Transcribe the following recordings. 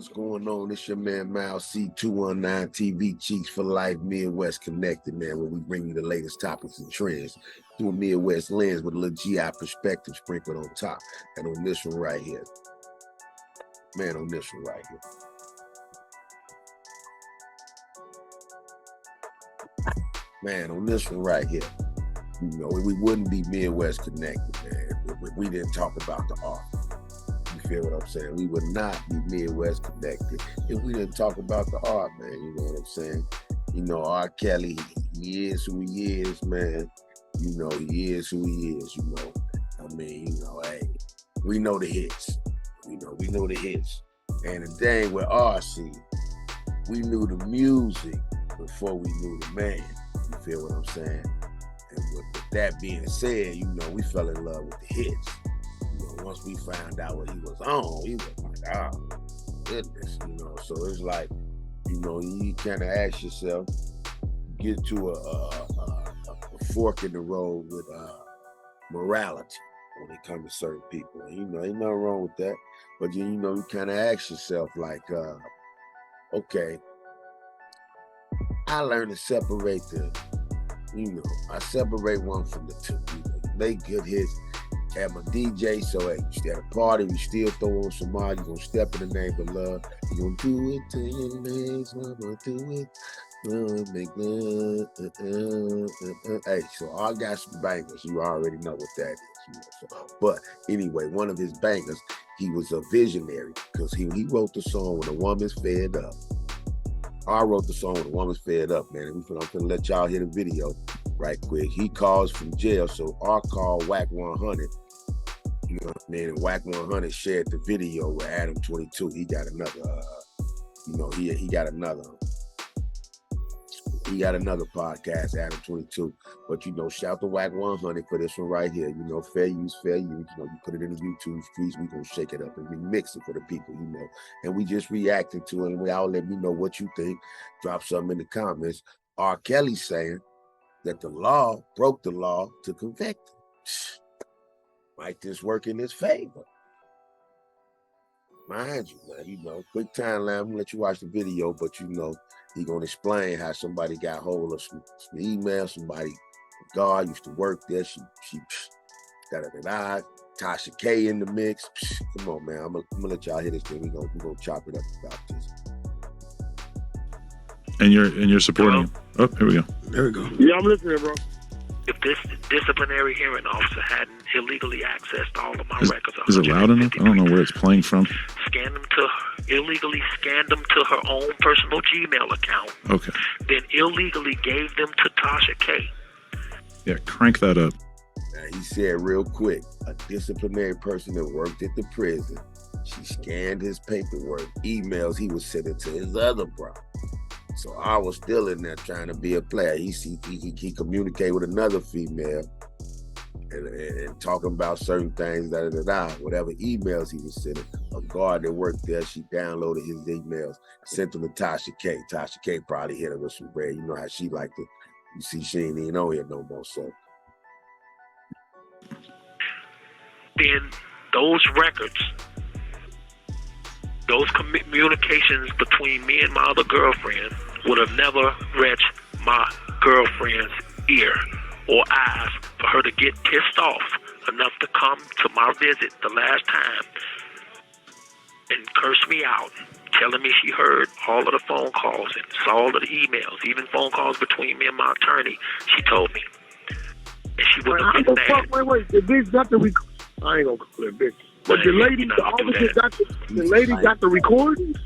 What's going on? It's your man Miles C219 TV Cheeks for Life Midwest Connected, man, where we bring you the latest topics and trends through a Midwest lens with a little GI perspective sprinkled on top. And on this one right here, man, on this one right here. Man, on this one right here, you know, we wouldn't be Midwest Connected, man, if we didn't talk about the art. You feel what I'm saying? We would not be Midwest Connected if we didn't talk about the art, man. You know what I'm saying? You know, R. Kelly, he is who he is, man. You know, he is who he is, you know. I mean, you know, hey, we know the hits. You know, we know the hits. And the thing with RC, we knew the music before we knew the man. You feel what I'm saying? And with that being said, you know, we fell in love with the hits. Once we found out what he was on, he was like, oh, goodness, you know. So it's like, you know, you kind of ask yourself, get to a fork in the road with morality when it comes to certain people. And, you know, ain't nothing wrong with that. But, you know, you kind of ask yourself, like, okay, I learned to separate I separate one from the two. You know, you make good hits. At my DJ, so hey, you at a party, you still throw on some more, you gonna step in the name of love. You gonna do it to your legs, mama, do it. Hey, so I got some bangers. You already know what that is. You know, so. But anyway, one of his bangers, he was a visionary because he wrote the song When a Woman's Fed Up. I wrote the song When a Woman's Fed Up, man. And I'm gonna let y'all hear the video right quick. He calls from jail, so I called Wack 100. You know what I mean? And Wack 100 shared the video with Adam 22. He got another, you know, he got another podcast, Adam 22. But you know, shout to Wack 100 for this one right here. You know, fair use, fair use. You know, you put it in the YouTube streets, we gonna shake it up and remix it for the people, you know. And we just reacted to it, and we all let me know what you think. Drop something in the comments. R. Kelly saying that the law broke the law to convict him. Might this work in his favor? Mind you, man, you know, quick timeline, I'm gonna let you watch the video, but you know, he gonna explain how somebody got hold of some email, somebody, God used to work there, she da-da-da-da, Tasha K in the mix. Come on, man, I'm gonna let y'all hear this thing. We gonna chop it up about this. And you're supporting him. Oh, here we go. There we go. Yeah, I'm listening, bro. If this disciplinary hearing officer hadn't illegally accessed all of my records, is it loud enough? I don't know where it's playing from. Illegally scanned them to her own personal Gmail account. Okay. Then illegally gave them to Tasha K. Yeah, crank that up. Now, he said real quick, a disciplinary person that worked at the prison, she scanned his paperwork, emails he was sending to his other bro. So I was still in there trying to be a player. He communicated with another female and talking about certain things, whatever emails he was sending. A guard that worked there, she downloaded his emails, sent them to Tasha K. Tasha K probably hit her with some bread. You know how she liked to, you see, she ain't even on here no more, so. Then those records, those communications between me and my other girlfriend would have never reached my girlfriend's ear or eyes for her to get pissed off enough to come to my visit the last time and curse me out, telling me she heard all of the phone calls and saw all of the emails, even phone calls between me and my attorney, she told me. And she wouldn't have been mad. Wait, the bitch got the I ain't gonna call it bitch. But the lady, the officer got the recordings?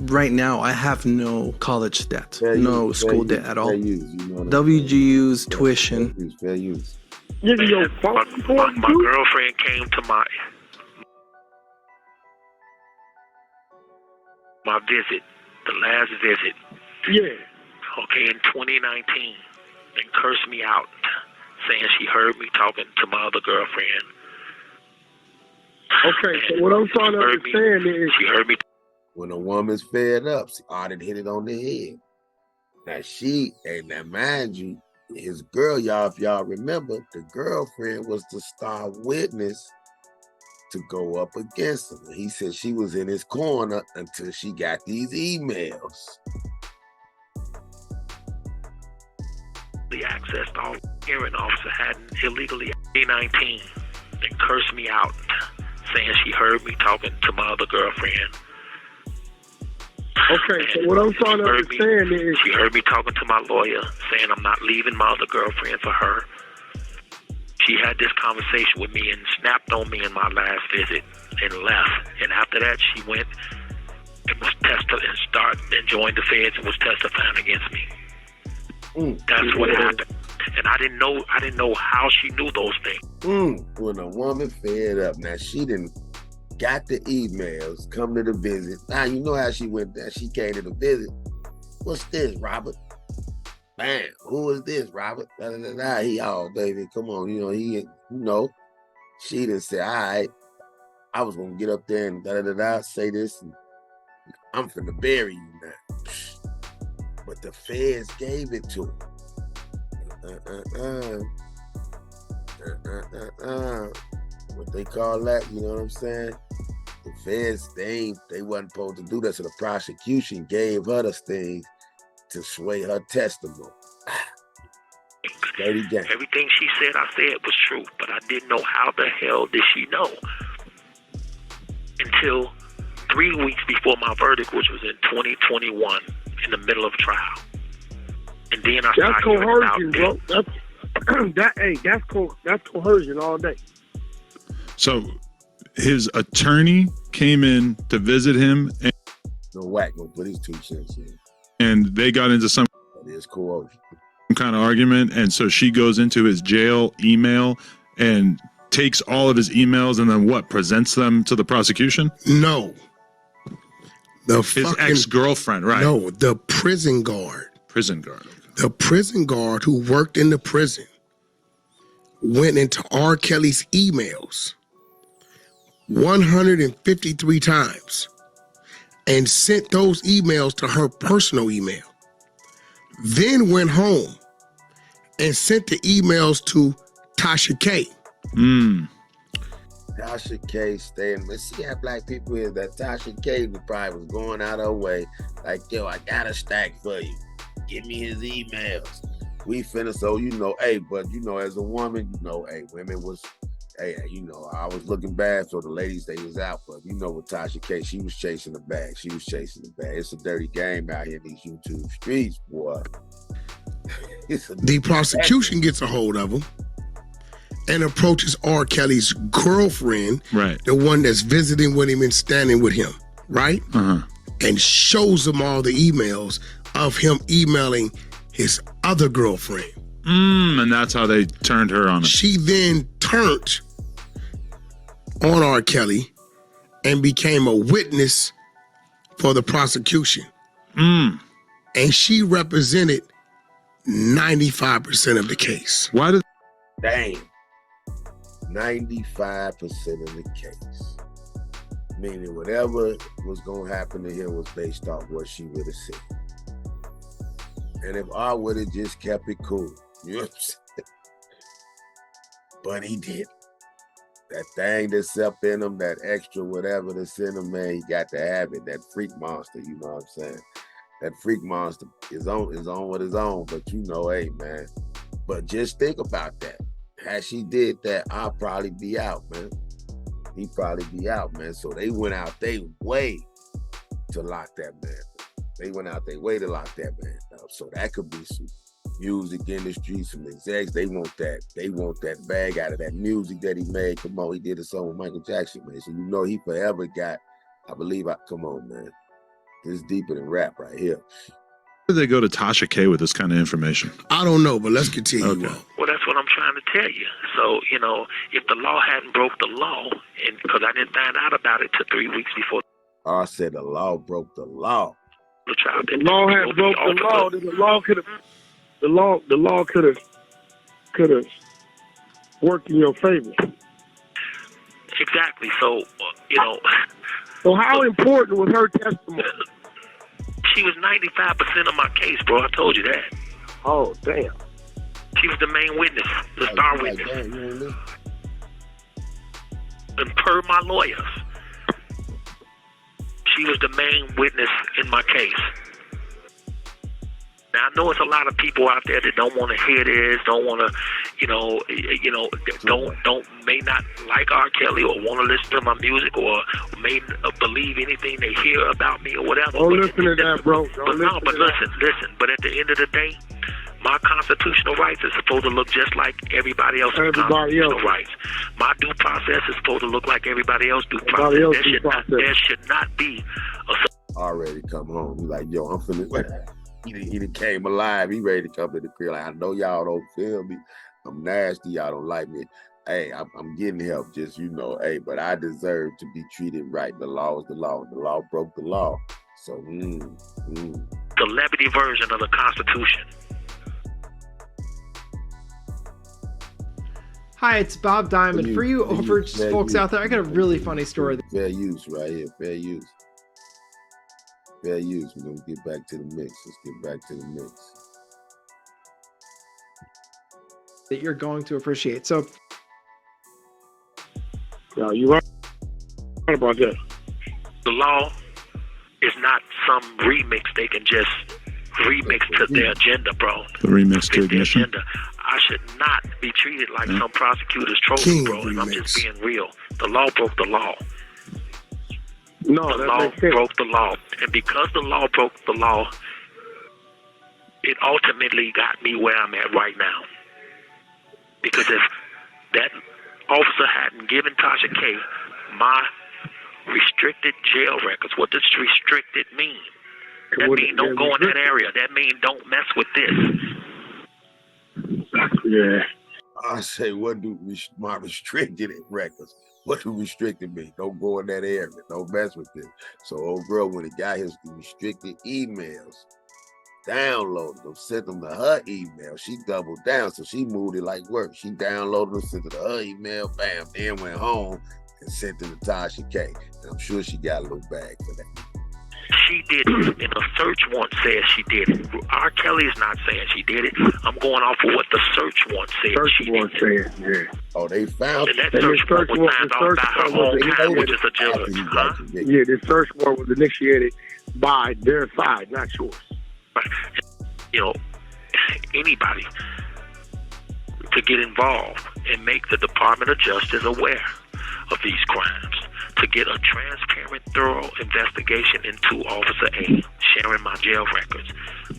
Right now, I have no college debt, no school debt at all. WGU's tuition. Fair use. My girlfriend came to my visit, the last visit. Yeah. Okay, in 2019, and cursed me out, saying she heard me talking to my other girlfriend. Okay, so what I'm trying to understand is she heard me. When a woman's fed up, I done hit it on the head. Now mind you, his girl, y'all, if y'all remember, the girlfriend was the star witness to go up against him. He said she was in his corner until she got these emails. The access to all hearing officer hadn't illegally 19 and cursed me out, saying she heard me talking to my other girlfriend. Okay, so what I'm trying to understand is she heard me talking to my lawyer, saying I'm not leaving my other girlfriend for her. She had this conversation with me and snapped on me in my last visit and left. And after that, she went and was joined the feds and was testifying against me. That's what happened. And I didn't know how she knew those things. When a woman fed up, now she didn't got the emails, come to the visit. Now you know how she went there. She came to the visit. What's this, Robert? Bam. Who is this, Robert? Da, da, da, da. He, oh, baby, come on. She didn't say, all right, I was going to get up there and da, da, da, da, say this. And I'm finna bury you now. But the feds gave it to her. What they call that, you know what I'm saying? The feds, they wasn't supposed to do that, so the prosecution gave her the things to sway her testimony. Dirty game. Everything she said, I said was true, but I didn't know how the hell did she know until 3 weeks before my verdict, which was in 2021, in the middle of trial. And then I started coercion, bro. That's coercion all day. So his attorney came in to visit him, and Wack gonna put his 2 cents in. And they got into some coercion. Kind of argument, and so she goes into his jail email and takes all of his emails, and then presents them to the prosecution? No. His ex-girlfriend, right? No, the prison guard. Prison guard. Okay. The prison guard who worked in the prison went into R. Kelly's emails 153 times and sent those emails to her personal email. Then went home and sent the emails to Tasha K. Tasha K staying. Let's see how black people is. That Tasha K probably was going out her way. Like, yo, I got a stack for you. Give me his emails. We finna, so but as a woman, women was, I was looking bad for the ladies they was out, but with Tasha K, she was chasing the bag. It's a dirty game out here in these YouTube streets, boy. The prosecution gets a hold of him and approaches R. Kelly's girlfriend, right, the one that's visiting with him and standing with him, right? And shows them all the emails of him emailing his other girlfriend. And that's how they turned her on him. She then turned on R. Kelly and became a witness for the prosecution. And she represented 95% of the case. Why did... Dang. 95% of the case. Meaning whatever was going to happen to him was based off what she would have said. And if I would have just kept it cool, you know what I'm saying? But he did. That thing that's up in him, that extra whatever that's in him, man, he got to have it. That freak monster, you know what I'm saying? That freak monster is on with his own, but hey, man. But just think about that. Had she did that, I'd probably be out, man. He'd probably be out, man. So they went out their way to lock that man. They went out their way to lock that man up. So that could be some music industry, some execs. They want that bag out of that music that he made. Come on, he did a song with Michael Jackson, man. So he forever got, come on, man. This is deeper than rap right here. Where did they go to Tasha K with this kind of information? I don't know, but let's continue. Okay. Well, that's what I'm trying to tell you. So, if the law hadn't broke the law, and because I didn't find out about it till 3 weeks before. I said the law broke the law. The law had broke the law. Then the law could have worked in your favor. Exactly. So, So how important was her testimony? She was 95% of my case, bro. I told you that. Oh, damn. She was the main witness, the star witness. and per my lawyers, she was the main witness in my case. Now I know it's a lot of people out there that don't want to hear this, don't want to, may not like R. Kelly or want to listen to my music or may believe anything they hear about me or whatever. Don't listen to that, bro. Listen. But at the end of the day, my constitutional rights is supposed to look just like everybody else's constitutional rights. My due process is supposed to look like everybody else's due process. There should not be a... Already come home. He's like, yo, I'm finna... He done came alive. He ready to come to the crib. Like, I know y'all don't feel me. I'm nasty. Y'all don't like me. Hey, I'm getting help. Just, hey, but I deserve to be treated right. The law is the law. The law broke the law. So, the levity version of the Constitution. Hi, it's Bob Diamond. For you overage folks out there, I got a really funny story. Fair use right here. Fair use. Fair use. We're going to get back to the mix. Let's get back to the mix. That you're going to appreciate. So, yeah, you're right about that. The law is not some remix they can just remix to their agenda, bro. The remix to ignition. Agenda. I should not be treated like some prosecutor's trophy, bro. And I'm just being real. The law broke the law. No, the law broke the law. And because the law broke the law, it ultimately got me where I'm at right now. Because if that officer hadn't given Tasha K my restricted jail records, what does restricted mean? That means don't go in that area. That means don't mess with this. Yeah. I say, what do my restricted records? What do restricted mean? Don't go in that area. Don't mess with this. So old girl, when it got his restricted emails, downloaded them, sent them to her email. She doubled down, so she moved it like work. She downloaded them, sent it to her email, bam, then went home and sent it to Tasha K. And I'm sure she got a little bag for that. She did it, and a search warrant says she did it. R. Kelly's not saying she did it. I'm going off of what the search warrant said. Yeah. Oh, they found it. And that search warrant was signed off by her hometown, which is a judge. Yeah, the search warrant was initiated by their side, not yours. Right. Anybody to get involved and make the Department of Justice aware of these crimes, to get a transparent, thorough investigation into Officer A sharing my jail records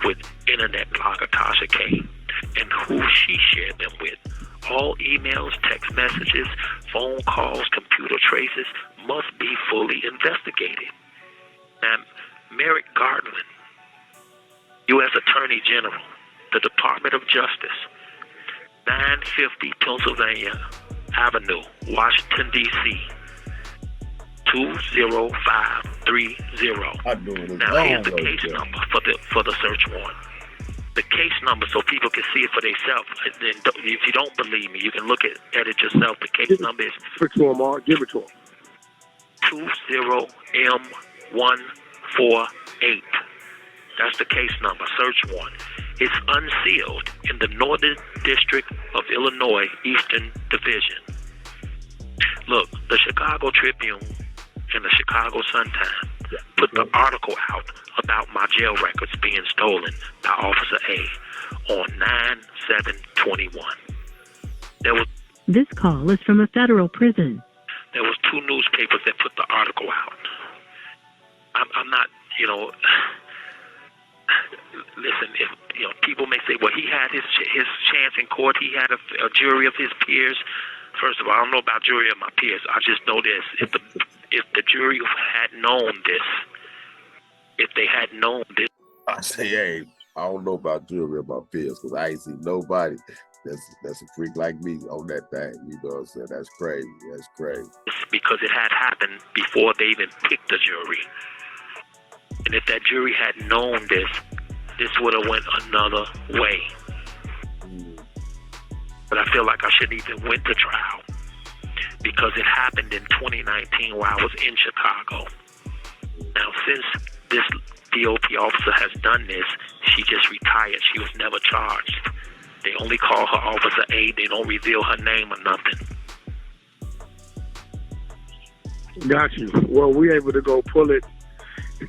with internet blogger Tasha K and who she shared them with. All emails, text messages, phone calls, computer traces must be fully investigated. Now, Merrick Garland, U.S. Attorney General, the Department of Justice, 950 Pennsylvania Avenue, Washington, D.C., 20530. Now, here's the case number for the search warrant. The case number, so people can see it for themselves. If you don't believe me, you can look at it yourself. The case number is... Give it to him, Mark. Give it to him. 20M148. That's the case number, search warrant. It's unsealed in the Northern District of Illinois, Eastern Division. Look, the Chicago Tribune and the Chicago Sun-Times put the article out about my jail records being stolen by Officer A on 9/7/21. This call is from a federal prison. There was 2 newspapers that put the article out. I'm not, listen, if people may say, well, he had his chance in court. He had a jury of his peers. First of all, I don't know about jury of my peers. I just know this: if the jury had known this, I say, hey, I don't know about jury of my peers because I ain't seen nobody that's a freak like me on that thing. You know what I'm saying? That's crazy. That's crazy. Because it had happened before they even picked the jury. And if that jury had known this would have went another way. But I feel like I shouldn't even went to trial because it happened in 2019 while I was in Chicago. Now, since this DOP officer has done this, she just retired. She was never charged. They only call her Officer A. They don't reveal her name or nothing. Got you. Well, we able to go pull it,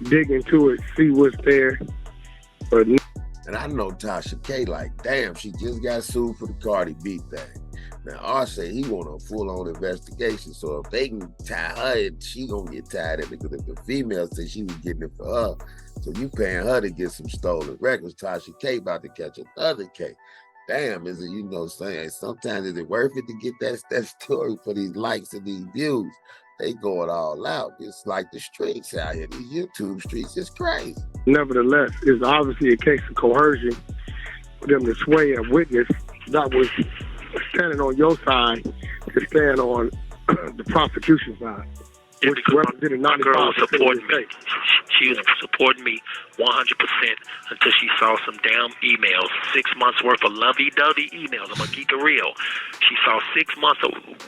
dig into it, see what's there. But and I know Tasha K like, damn, she just got sued for the Cardi B thing. Now, R say he want a full-on investigation, so if they can tie her in, she gonna get tied in, because if the female say she was getting it for her, so you paying her to get some stolen records, Tasha K about to catch another case. Damn, is it, you know, saying sometimes is it worth it to get that story for these likes and these views? They going all out. It's like the streets out here. These YouTube streets is crazy. nevertheless, it's obviously a case of coercion for them to sway a witness that was standing on your side to stand on the prosecution side. Yeah, because my girl was supporting me. She was supporting me 100% until she saw some damn emails. 6 months worth of lovey-dovey emails. I'm going to keep it real. She saw 6 months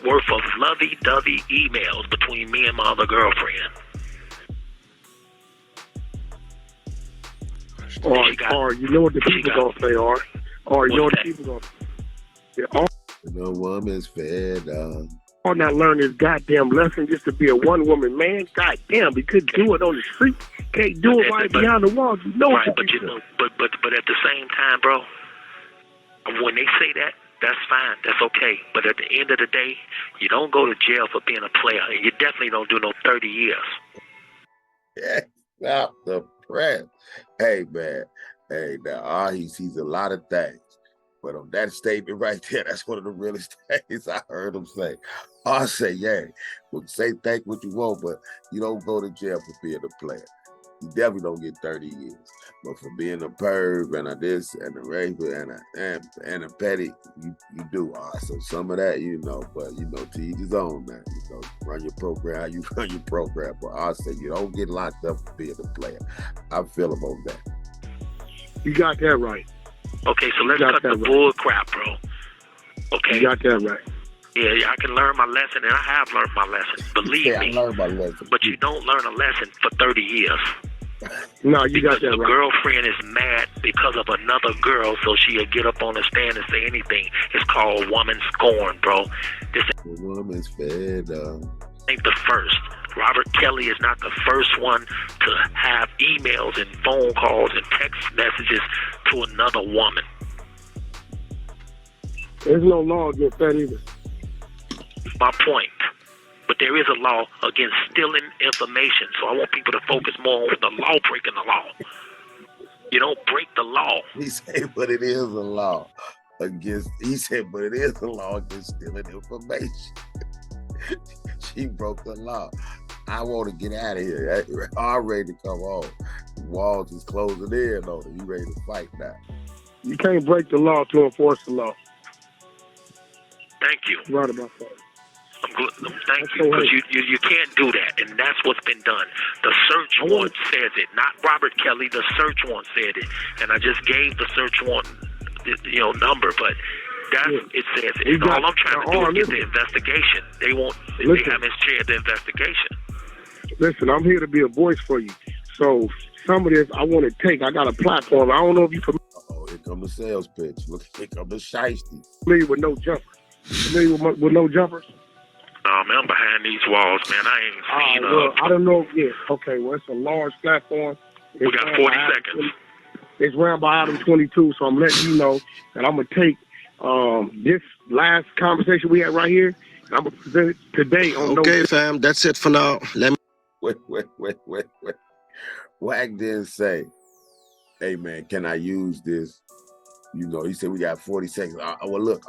worth of lovey-dovey emails between me and my other girlfriend. Or you know what the people going to say, or you know what the people going to say. No woman's fed up. Or not learn this goddamn lesson just to be a one-woman man. Goddamn, we couldn't do it on the street. Can't do it right behind the walls. You know right, but you know, but at the same time, bro, when they say that, that's fine. That's okay. But at the end of the day, you don't go to jail for being a player, and you definitely don't do no 30 years. Yeah, stop the press. Hey, man. Hey, now, he sees a lot of things. But on that statement right there, that's one of the realest things I heard him say. I say, yeah, well, say think what you want, but you don't go to jail for being a player. You definitely don't get 30 years. But for being a perv and a this and a rape and a petty, you do. So some of that, you know, but you know, to each his own, man. You know, run your program how you run your program. But I say you don't get locked up for being a player. I feel about that. You got that right. Okay, so let's cut the bull crap, bro. Okay? You got that right. Yeah, I can learn my lesson, and I have learned my lesson. Believe me. I learned my lesson. But you don't learn a lesson for 30 years. No, you got that right. The girlfriend is mad because of another girl, so she'll get up on the stand and say anything. It's called woman scorn, bro. This the woman's fed up. Ain't the first. Robert Kelly is not the first one to have emails and phone calls and text messages to another woman. There's no law against that either. My point. But there is a law against stealing information, so I want people to focus more on the law breaking the law. You don't break the law. He said, but it is a law against. He said, but it is a law against stealing information. She broke the law. I want to get out of here. I'm ready to come home. The walls is closing in on it. You ready to fight now? You can't break the law to enforce the law. Thank you. Right about that. Thank you, because you can't do that, and that's what's been done. The search warrant says it, not Robert Kelly. The search warrant said it, and I just gave the search warrant, number, but it says it. And all I'm trying to do is get the investigation. They haven't shared the investigation. Listen, I'm here to be a voice for you. So some of this I want to take. I got a platform. I don't know if you're familiar. Oh, here comes the sales pitch. Look, here comes the shiesty. Familiar with no jumpers? Familiar with no jumpers? Oh, man, I'm behind these walls, man. I ain't seen well, I don't know. Yeah, okay. Well, it's a large platform. We got 40 seconds. It's ran by Adam 22, so I'm letting you know that I'm going to take this last conversation we had right here, and I'm going to present it today on Okay, fam, that's it for now. Let me. Wait. Wack didn't say, hey, man, can I use this? You know, he said we got 40 seconds. Well, look,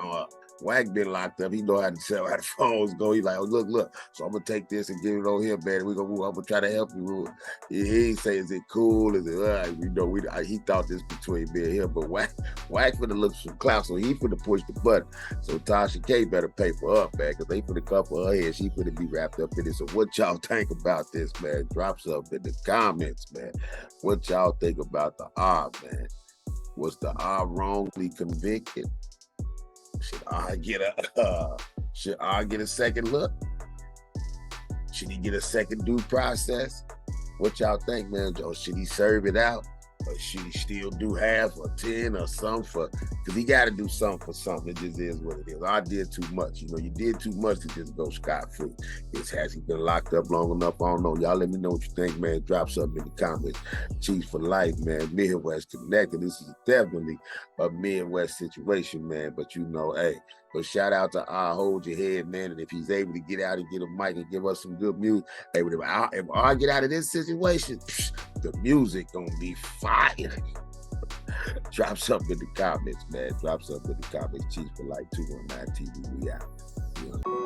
Wack been locked up. He know how to tell how the phones go. He's like, oh, look. So I'm going to take this and give it on him, man. I'm going to try to help you. He ain't say, is it cool? Is it, he thought this between me and him, but Wack finna look some clout, so he finna push the button. So Tasha K better paper up, man, because they finna come for her head. She finna be wrapped up in it. So what y'all think about this, man? Drop something in the comments, man. What y'all think about the R, man? Was the R wrongly convicted? Should I get a second look? Should he get a second due process? What y'all think, man? Or should he serve it out? Or should he still do half or 10 or something for Because he got to do something for something. It just is what it is. I did too much. You know, you did too much to just go scot-free. Has he been locked up long enough? I don't know. Y'all let me know what you think, man. Drop something in the comments. Chiefs for life, man. Midwest Connected. This is definitely a Midwest situation, man. But you know, hey, but shout out to Hold Your Head, man. And if he's able to get out and get a mic and give us some good music, hey, if I get out of this situation, the music gonna be fire. Drop something in the comments, man. Drop something in the comments. Chiefs for life 219 TV. We out. You know?